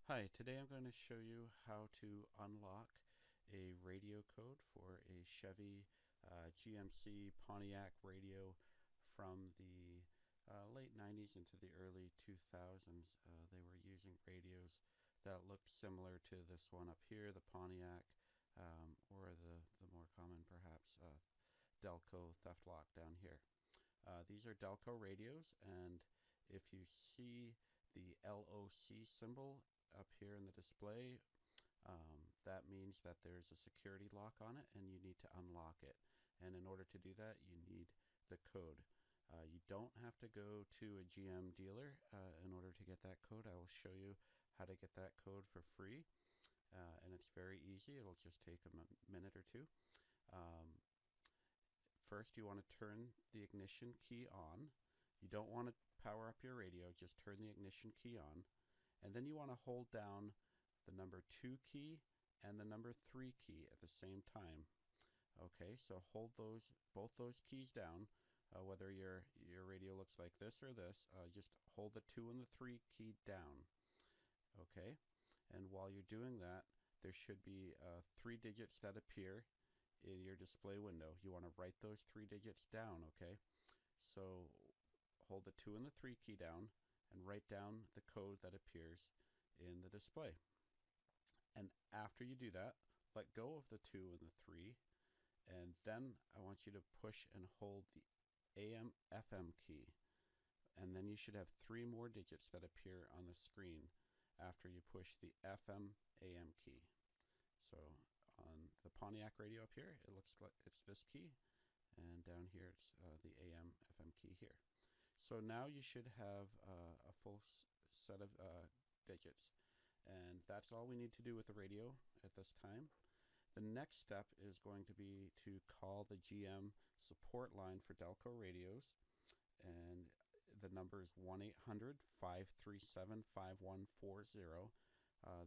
Hi, today I'm going to show you how to unlock a radio code for a Chevy GMC Pontiac radio from the late 90s into the early 2000s. They were using radios that looked similar to this one up here, the Pontiac, or the more common perhaps Delco Theftlock down here. These are Delco radios, and if you see the LOC symbol up here in the display, that means that there's a security lock on it and you need to unlock it. And in order to do that, you need the code. You don't have to go to a GM dealer in order to get that code. I will show you how to get that code for free, and it's very easy. It'll just take a minute or two. First, you want to turn the ignition key on. You don't want to power up your radio, just turn the ignition key on. And then you want to hold down the number 2 key and the number 3 key at the same time. Okay, so hold both those keys down, whether your radio looks like this or this, just hold the 2 and the 3 key down. Okay, and while you're doing that, there should be 3 digits that appear in your display window. You want to write those 3 digits down, okay? So hold the 2 and the 3 key down and write down the code that appears in the display. And after you do that, let go of the 2 and the 3, and then I want you to push and hold the AM FM key, and then you should have 3 more digits that appear on the screen after you push the FM AM key. So on the Pontiac radio up here, it looks like it's this key, and down here it's the AM FM key here. So now you should have a full set of digits, and that's all we need to do with the radio at this time. The next step is going to be to call the GM support line for Delco radios, and the number is 1-800-537-5140.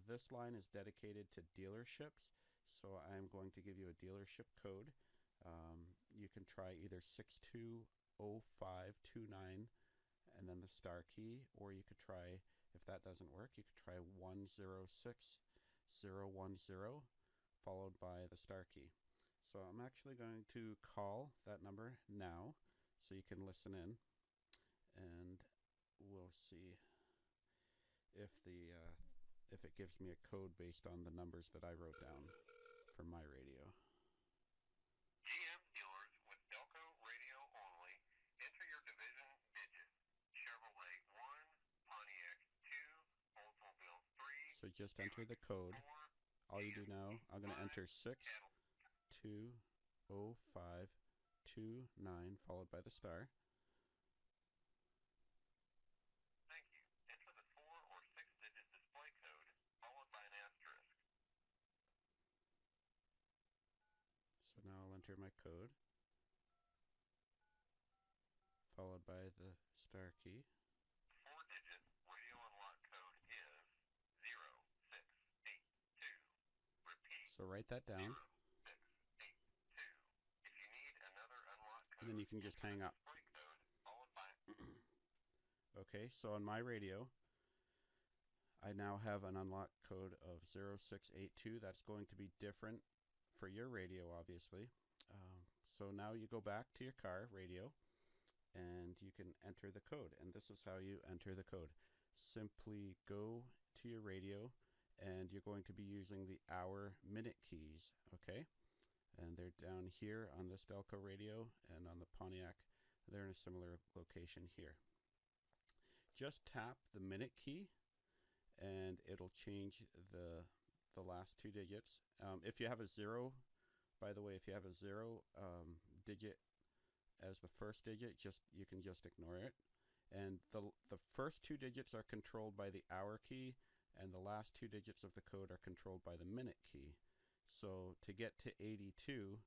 This line is dedicated to dealerships, so I'm going to give you a dealership code. You can try either 620529 and then the star key, or you could try, if that doesn't work, you could try 106010 followed by the star key. So I'm actually going to call that number now so you can listen in, and we'll see if it gives me a code based on the numbers that I wrote down for my radio. GM dealers with Delco radio only. Enter your division digit. Chevrolet 1, Pontiac 2, Oldsmobile 3. So just enter the code. 4, All you do now, I'm going to enter 620529 followed by the star. Thank you. Enter the 4 or 6-digit display code followed by an asterisk. So now I'll enter my code followed by the star key. 4-digit radio unlock code is 0682. Repeat. So write that down. 0682. If you need another unlock code, And then you can just hang up. display code followed by Okay, so on my radio, I now have an unlock code of 0682. That's going to be different for your radio, obviously. So now you go back to your car radio, and you can enter the code. And this is how you enter the code. Simply go to your radio, and you're going to be using the hour minute keys, okay? And they're down here on this Delco radio, and on the Pontiac, they're in a similar location here. Just tap the minute key, and it'll change the last 2 digits. If you have a 0, by the way, if you have a 0 digit as the first digit, you can just ignore it. And the first 2 digits are controlled by the hour key, and the last 2 digits of the code are controlled by the minute key. So to get to 82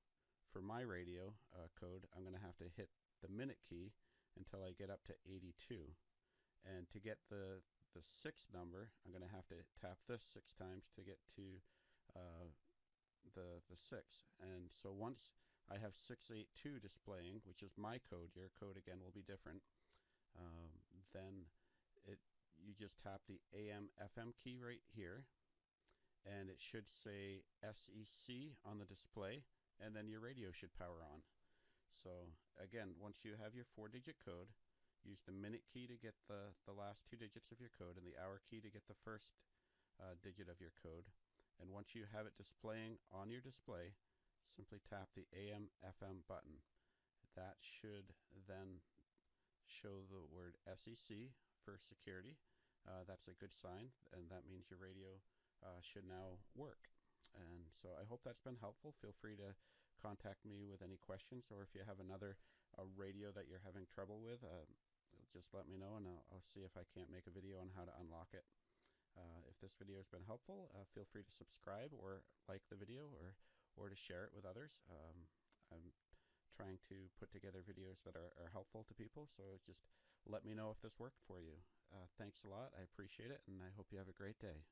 for my radio code, I'm going to have to hit the minute key until I get up to 82. And to get the 6th number, I'm going to have to tap this 6 times to get to the 6. And so once I have 682 displaying, which is my code, your code again will be different, then you just tap the AM FM key right here, and it should say SEC on the display, and then your radio should power on. So again, once you have your 4-digit code, use the minute key to get the last 2 digits of your code, and the hour key to get the first digit of your code. And once you have it displaying on your display, simply tap the AM FM button. That should then show the word SEC for security. That's a good sign, and that means your radio should now work. And so I hope that's been helpful. Feel free to contact me with any questions, or if you have another radio that you're having trouble with, just let me know, and I'll see if I can't make a video on how to unlock it. If this video has been helpful, feel free to subscribe or like the video, or to share it with others. I'm trying to put together videos that are helpful to people, so just let me know if this worked for you. Thanks a lot. I appreciate it, and I hope you have a great day.